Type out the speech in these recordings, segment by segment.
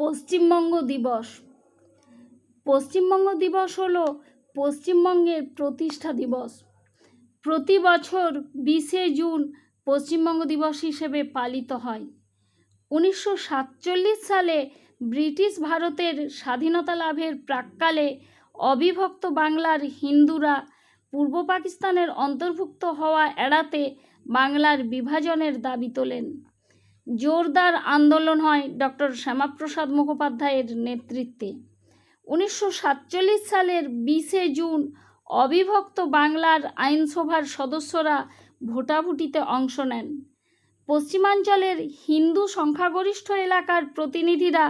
পশ্চিমবঙ্গ দিবস। পশ্চিমবঙ্গ দিবস হলো পশ্চিমবঙ্গের প্রতিষ্ঠা দিবস। প্রতি বছর 20শে জুন পশ্চিমবঙ্গ দিবস হিসেবে পালিত হয়। 1947 সালে ব্রিটিশ ভারতের স্বাধীনতা লাভের প্রাক্কালে অবিভক্ত বাংলার হিন্দুরা পূর্ব পাকিস্তানের অন্তর্ভুক্ত হওয়া এড়াতে বাংলার বিভাজনের দাবি তোলেন। জোরদার আন্দোলন হয় ডক্টর শ্যামাপ্রসাদ মুখোপাধ্যায়ের নেতৃত্বে। 1947 সালের 20শে জুন অবিভক্ত বাংলার আইনসভার সদস্যরা ভোটাভুটিতে অংশ নেন। পশ্চিমাঞ্চলের হিন্দু সংখ্যাগরিষ্ঠ এলাকার প্রতিনিধিরা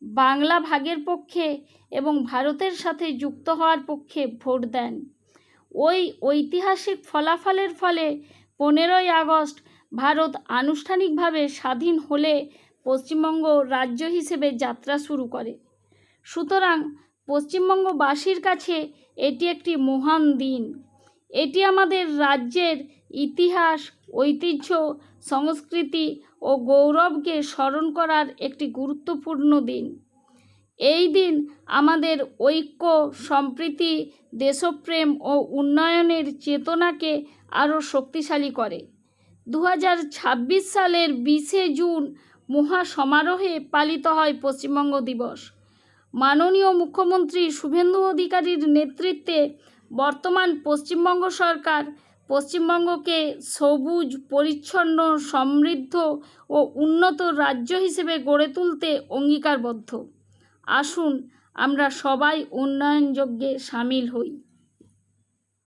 বাংলা ভাগের পক্ষে এবং ভারতের সাথে যুক্ত হওয়ার পক্ষে ভোট দেন। ওই ঐতিহাসিক ফলাফলের ফলে 15ই আগস্ট ভারত আনুষ্ঠানিকভাবে স্বাধীন হলে পশ্চিমবঙ্গ রাজ্য হিসেবে যাত্রা শুরু করে। সুতরাং পশ্চিমবঙ্গবাসীর কাছে এটি একটি মহান দিন। এটি আমাদের রাজ্যের ইতিহাস, ঐতিহ্য, সংস্কৃতি ও গৌরবকে স্মরণ করার একটি গুরুত্বপূর্ণ দিন। এই দিন আমাদের ঐক্য, সম্প্রীতি, দেশপ্রেম ও উন্নয়নের চেতনাকে আরও শক্তিশালী করে। 2026 সালের 20শে জুন মহা সমারোহে পালিত হয় পশ্চিমবঙ্গ দিবস। মাননীয় মুখ্যমন্ত্রী শুভেন্দু অধিকারীর নেতৃত্বে বর্তমান পশ্চিমবঙ্গ সরকার পশ্চিমবঙ্গকে সবুজ, পরিচ্ছন্ন, সমৃদ্ধ ও উন্নত রাজ্য হিসেবে গড়ে তুলতে অঙ্গীকারবদ্ধ। আসুন আমরা সবাই উন্নয়ন যজ্ঞে সামিল হই।